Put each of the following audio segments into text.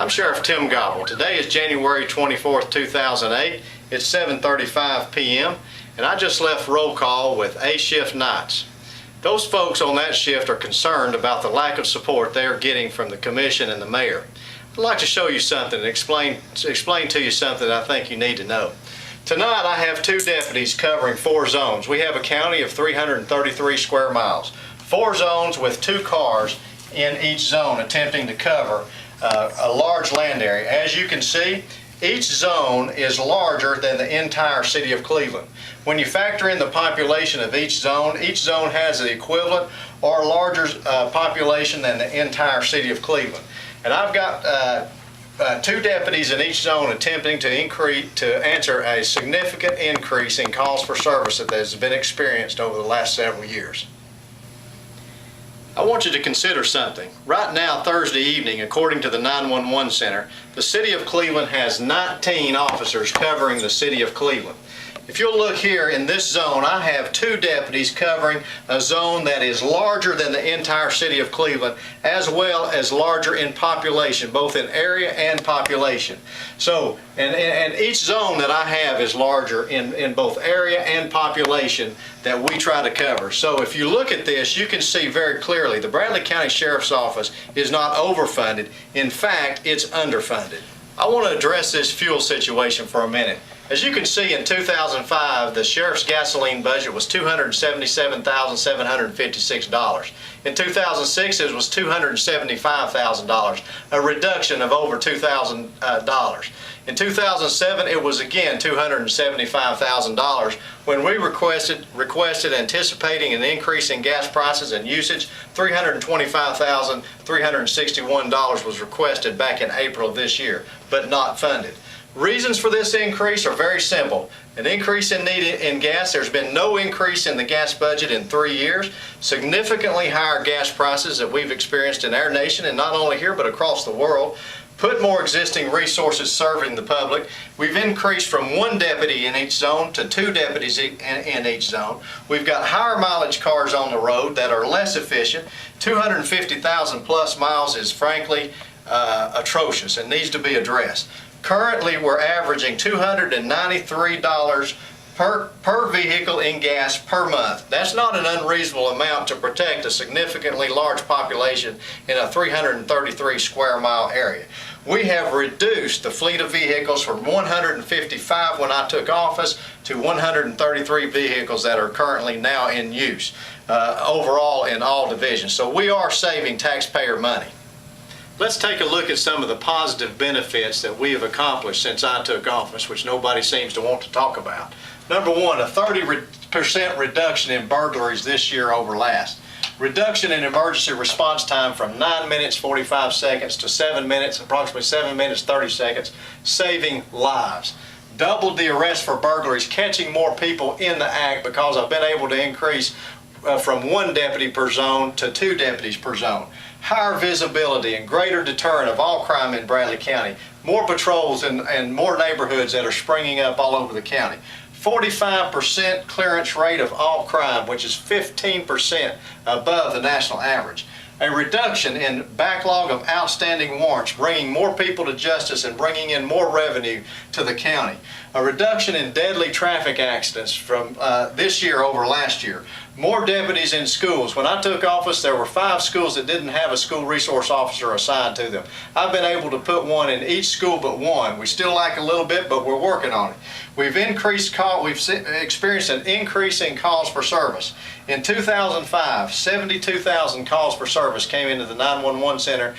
I'm Sheriff Tim Gobble. Today is January 24th, 2008. It's 7:35 p.m. and I just left roll call with A shift nights. Those folks on that shift are concerned about the lack of support they are getting from the commission and the mayor. I'd like to show you something and explain to you something I think you need to know. Tonight I have two deputies covering 4 zones. We have a county of 333 square miles. 4 zones with 2 cars in each zone attempting to cover a large land area. As you can see, each zone is larger than the entire city of Cleveland. When you factor in the population of each zone has the equivalent or larger population than the entire city of Cleveland. And I've got 2 deputies in each zone attempting to answer a significant increase in calls for service that has been experienced over the last several years. I want you to consider something. Right now, Thursday evening, according to the 911 center, the city of Cleveland has 19 officers covering the city of Cleveland. If you'll look here in this zone, I have 2 deputies covering a zone that is larger than the entire city of Cleveland, as well as larger in population, both in area and population. So, and each zone that I have is larger in both area and population that we try to cover. So if you look at this, you can see very clearly the Bradley County Sheriff's Office is not overfunded. In fact, it's underfunded. I want to address this fuel situation for a minute. As you can see, in 2005, the sheriff's gasoline budget was $277,756. In 2006, it was $275,000, a reduction of over $2,000. In 2007, it was again $275,000 when we requested anticipating an increase in gas prices and usage. $325,361 was requested back in April of this year, but not funded. Reasons for this increase are very simple. An increase in need in gas. There's been no increase in the gas budget in 3 years. Significantly higher gas prices that we've experienced in our nation, and not only here but across the world. Put more existing resources serving the public. We've increased from 1 deputy in each zone to 2 deputies in each zone. We've got higher mileage cars on the road that are less efficient. 250,000 plus miles is frankly atrocious and needs to be addressed. Currently, we're averaging $293 per vehicle in gas per month. That's not an unreasonable amount to protect a significantly large population in a 333 square mile area. We have reduced the fleet of vehicles from 155 when I took office to 133 vehicles that are currently now in use overall in all divisions. So we are saving taxpayer money. Let's take a look at some of the positive benefits that we have accomplished since I took office, which nobody seems to want to talk about. Number 1, a 30% reduction in burglaries this year over last. Reduction in emergency response time from 9 minutes 45 seconds to 7 minutes, approximately 7 minutes 30 seconds, saving lives. Doubled the arrest for burglaries, catching more people in the act because I've been able to increase from 1 deputy per zone to 2 deputies per zone. Higher visibility and greater deterrent of all crime in Bradley County. More patrols and more neighborhoods that are springing up all over the county. 45% clearance rate of all crime, which is 15% above the national average. A reduction in backlog of outstanding warrants, bringing more people to justice and bringing in more revenue to the county. A reduction in deadly traffic accidents from this year over last year. More deputies in schools. When I took office, there were 5 schools that didn't have a school resource officer assigned to them. I've been able to put 1 in each school but 1. We still lack a little bit, but we're working on it. We've experienced an increase in calls for service. In 2005, 72,000 calls for service came into the 911 center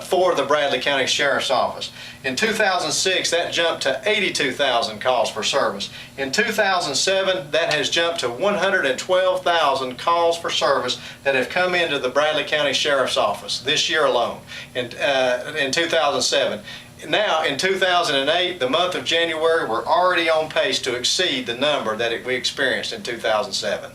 for the Bradley County Sheriff's Office. In 2006, that jumped to 82,000 calls for service. In 2007, that has jumped to 112,000 calls for service that have come into the Bradley County Sheriff's Office this year alone in 2007. Now, in 2008, the month of January, we're already on pace to exceed the number that we experienced in 2007.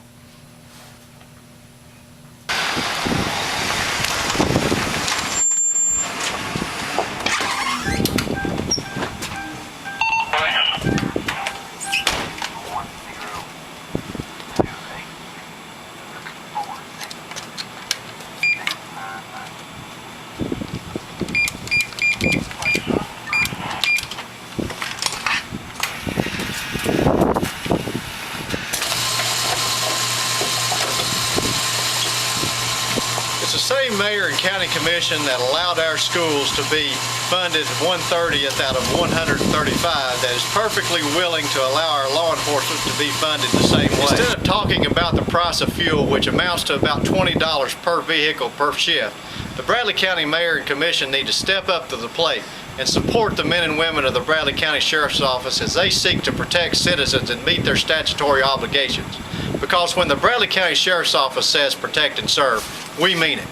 It's the same mayor and county commission that allowed our schools to be funded 1/30th out of 135 that is perfectly willing to allow our law enforcement to be funded the same way. Instead of talking about the price of fuel, which amounts to about $20 per vehicle per shift, the Bradley County Mayor and Commission need to step up to the plate and support the men and women of the Bradley County Sheriff's Office as they seek to protect citizens and meet their statutory obligations. Because when the Bradley County Sheriff's Office says protect and serve, we mean it.